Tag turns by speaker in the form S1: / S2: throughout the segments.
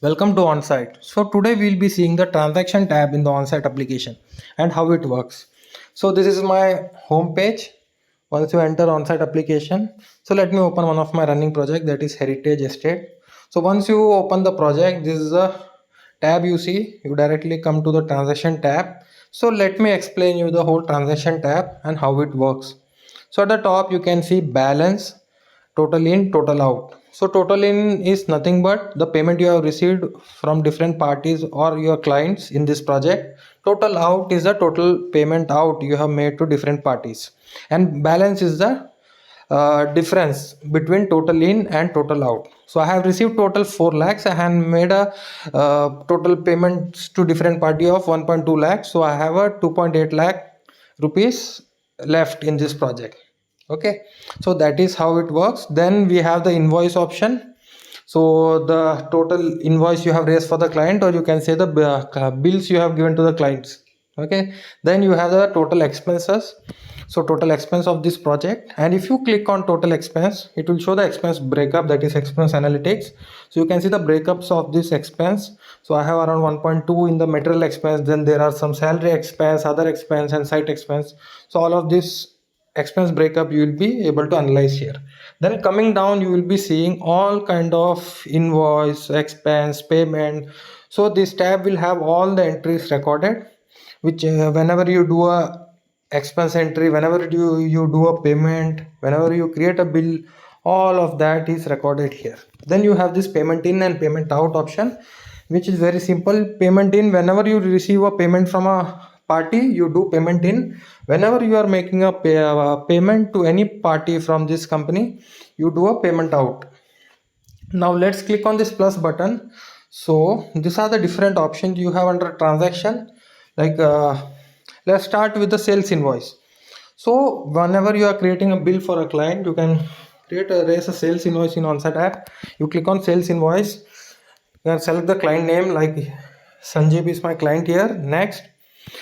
S1: Welcome to Onsite. So today we'll be seeing the transaction tab in the Onsite application and how it works. So this is my home page. Once you enter Onsite application, so let me open one of my running project, that is Heritage Estate. So once you open the project, this is a tab you see. You directly come to the transaction tab. So let me explain you the whole transaction tab and how it works. So at the top you can see balance, total in, total out. So total in is nothing but the payment you have received from different parties or your clients in this project. Total out is the total payment out you have made to different parties, and balance is the difference between total in and total out. So I have received total 4 lakhs. I have made a total payments to different party of 1.2 lakhs. So I have a 2.8 lakh rupees left in this project. Okay, so that is how it works. Then we have the invoice option. So the total invoice you have raised for the client, or you can say the bills you have given to the clients. Okay, then you have the total expenses. So total expense of this project, and if you click on total expense, it will show the expense breakup, that is expense analytics. So you can see the breakups of this expense. So I have around 1.2 in the material expense, then there are some salary expense, other expense, and site expense. So all of this expense breakup you will be able to analyze here. Then coming down, you will be seeing all kind of invoice, expense, payment. So this tab will have all the entries recorded, which whenever you do a expense entry, whenever you do a payment, whenever you create a bill, all of that is recorded here. Then you have this payment in and payment out option, which is very simple. Payment in, whenever you receive a payment from a party, you do payment in. Whenever you are making a payment to any party from this company, you do a payment out. Now let's click on this plus button. So these are the different options you have under transaction. Like let's start with the sales invoice. So whenever you are creating a bill for a client, you can raise a sales invoice in Onsite app. You click on sales invoice. You can select the client name, like Sanjeev is my client here. Next.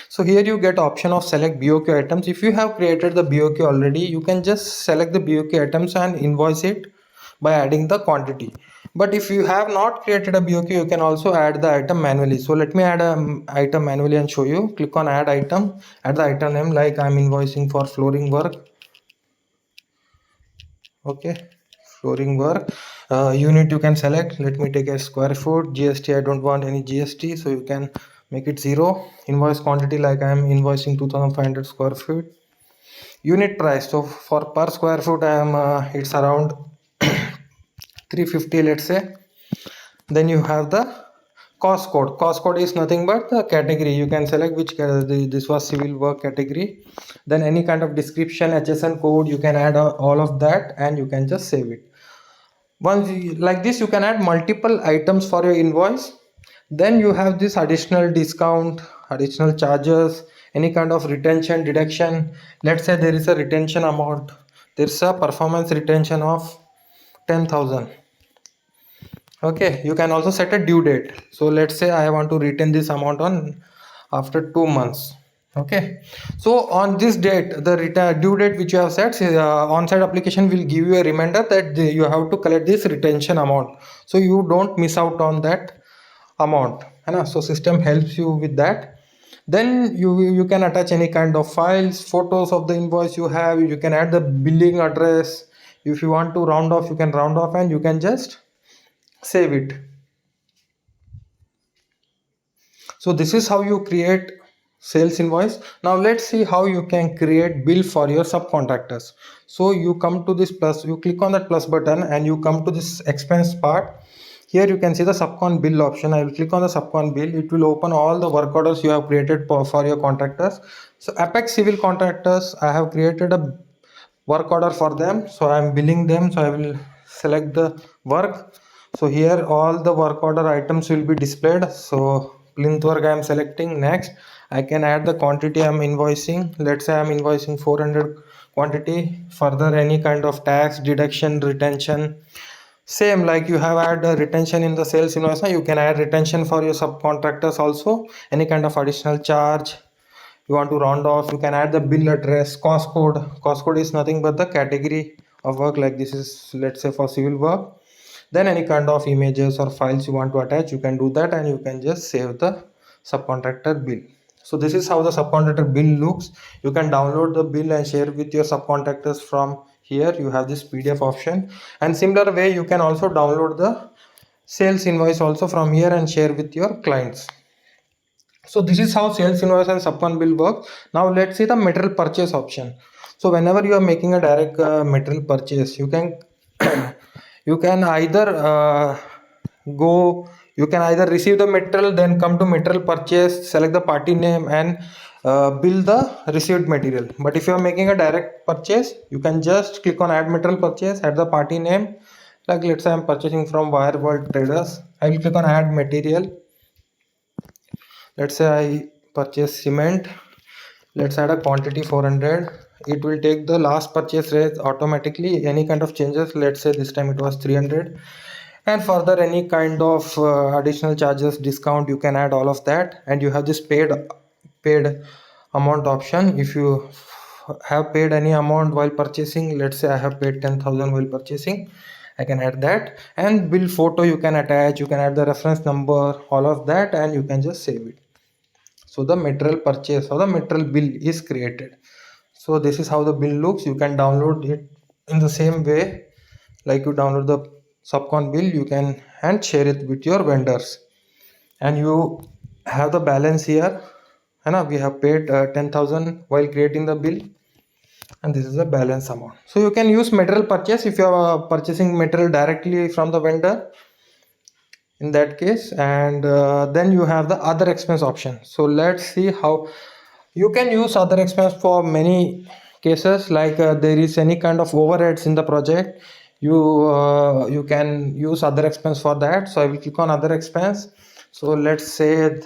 S1: So here you get option of select BOQ items. If you have created the BOQ already, you can just select the BOQ items and invoice it by adding the quantity. But if you have not created a BOQ, you can also add the item manually. So let me add an item manually and show you. Click on add item, add the item name, like I'm invoicing for flooring work. Okay, flooring work. Unit you can select. Let me take a square foot. GST, I don't want any GST, so you can make it 0. Invoice quantity, like I am invoicing 2500 square feet. Unit price, so for per square foot I am it's around 350, let's say. Then you have the cost code is nothing but the category. You can select which category. This was civil work category. Then any kind of description, HSN code, you can add all of that, and you can just save it. Once like this, you can add multiple items for your invoice. Then you have this additional discount, additional charges, any kind of retention, deduction. Let's say there is a retention amount, there's a performance retention of 10,000. Okay, you can also set a due date. So let's say I want to retain this amount on after 2 months. Okay, so on this date, the due date which you have set, on-site application will give you a reminder that you have to collect this retention amount, so you don't miss out on that amount. So system helps you with that. Then you can attach any kind of files, photos of the invoice you have. You can add the billing address. If you want to round off, you can round off, and you can just save it. So this is how you create sales invoice. Now let's see how you can create bill for your subcontractors. So you come to this plus, you click on that plus button, and you come to this expense part. Here you can see the subcon bill option. I will click on the subcon bill. It will open all the work orders you have created for your contractors. So Apex Civil Contractors, I have created a work order for them, so I am billing them. So I will select the work. So here all the work order items will be displayed. So plinth work I am selecting. Next, I can add the quantity I am invoicing. Let's say I am invoicing 400 quantity. Further, any kind of tax deduction, retention, same like you have add a retention in the sales invoice. Now you can add retention for your subcontractors also. Any kind of additional charge you want to round off, you can add the bill address. Cost code is nothing but the category of work, like this is, let's say, for civil work. Then any kind of images or files you want to attach, you can do that, and you can just save the subcontractor bill. So this is how the subcontractor bill looks. You can download the bill and share with your subcontractors from here. You have this PDF option, and similar way you can also download the sales invoice also from here and share with your clients. So this is how sales invoice and subcon bill works. Now let's see the material purchase option. So whenever you are making a direct material purchase, you can you can either go you can either receive the material, then come to material purchase, select the party name, and bill the received material. But if you are making a direct purchase, you can just click on add material purchase, add the party name. Like let's say I'm purchasing from Wire World Traders, I will click on add material. Let's say I purchase cement. Let's add a quantity 400. It will take the last purchase rate automatically. Any kind of changes, let's say this time it was 300, and further any kind of additional charges, discount, you can add all of that. And you have this paid amount option. If you have paid any amount while purchasing, let's say I have paid 10,000 while purchasing, I can add that. And bill photo you can attach, you can add the reference number, all of that, and you can just save it. So the material purchase or the material bill is created. So this is how the bill looks. You can download it in the same way like you download the subcon bill. You can and share it with your vendors, and you have the balance here. And we have paid 10,000 while creating the bill, and this is the balance amount. So you can use material purchase if you are purchasing material directly from the vendor in that case. And then you have the other expense option. So let's see how you can use other expense for many cases. Like there is any kind of overheads in the project, you can use other expense for that. So I will click on other expense. So let's say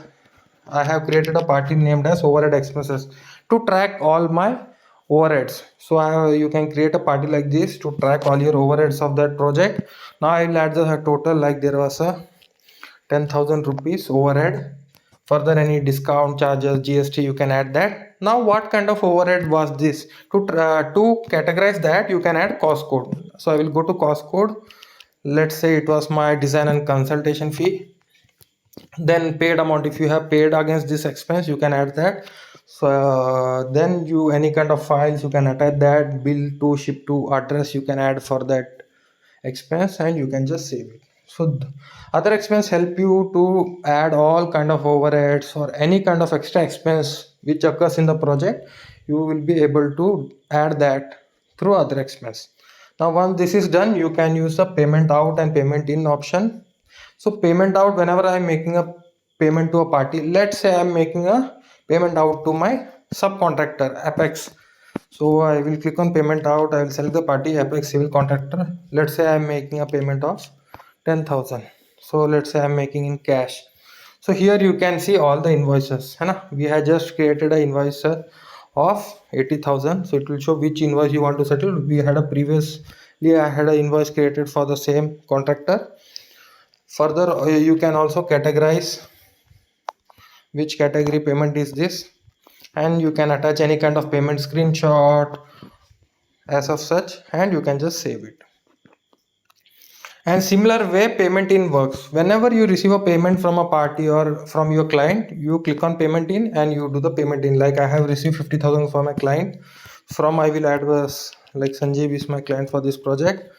S1: I have created a party named as overhead expenses to track all my overheads. So you can create a party like this to track all your overheads of that project. Now I will add the total, like there was a 10,000 rupees overhead. Further any discount, charges, GST, you can add that. Now what kind of overhead was this? To categorize that, you can add cost code. So I will go to cost code. Let's say it was my design and consultation fee. Then paid amount, if you have paid against this expense, you can add that. So then you any kind of files you can attach that. Bill to, ship to, address you can add for that expense, and you can just save it. So other expense help you to add all kind of overheads or any kind of extra expense which occurs in the project. You will be able to add that through other expense. Now once this is done, you can use the payment out and payment in option. So payment out, whenever I am making a payment to a party, let's say I am making a payment out to my subcontractor Apex. So I will click on payment out. I will select the party Apex Civil Contractor. Let's say I am making a payment of 10,000. So let's say I am making in cash. So here you can see all the invoices. We have just created an invoice of 80,000. So it will show which invoice you want to settle. We had a previously I had an invoice created for the same contractor. Further, you can also categorize which category payment is this, and you can attach any kind of payment screenshot as of such, and you can just save it. And similar way payment in works. Whenever you receive a payment from a party or from your client, you click on payment in and you do the payment in. Like I have received 50,000 from my client. From I will add was like Sanjeev is my client for this project.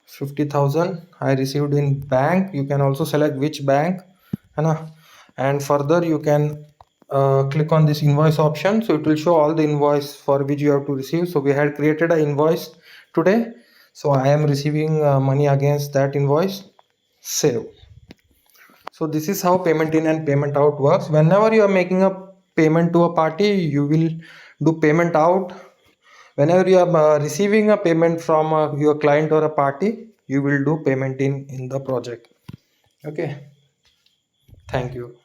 S1: 50,000 I received in bank. You can also select which bank, and further you can click on this invoice option. So it will show all the invoice for which you have to receive. So we had created an invoice today, so I am receiving money against that invoice. Save. So this is how payment in and payment out works. Whenever you are making a payment to a party, you will do payment out. Whenever you are receiving a payment from your client or a party, you will do payment in the project. Okay, thank you.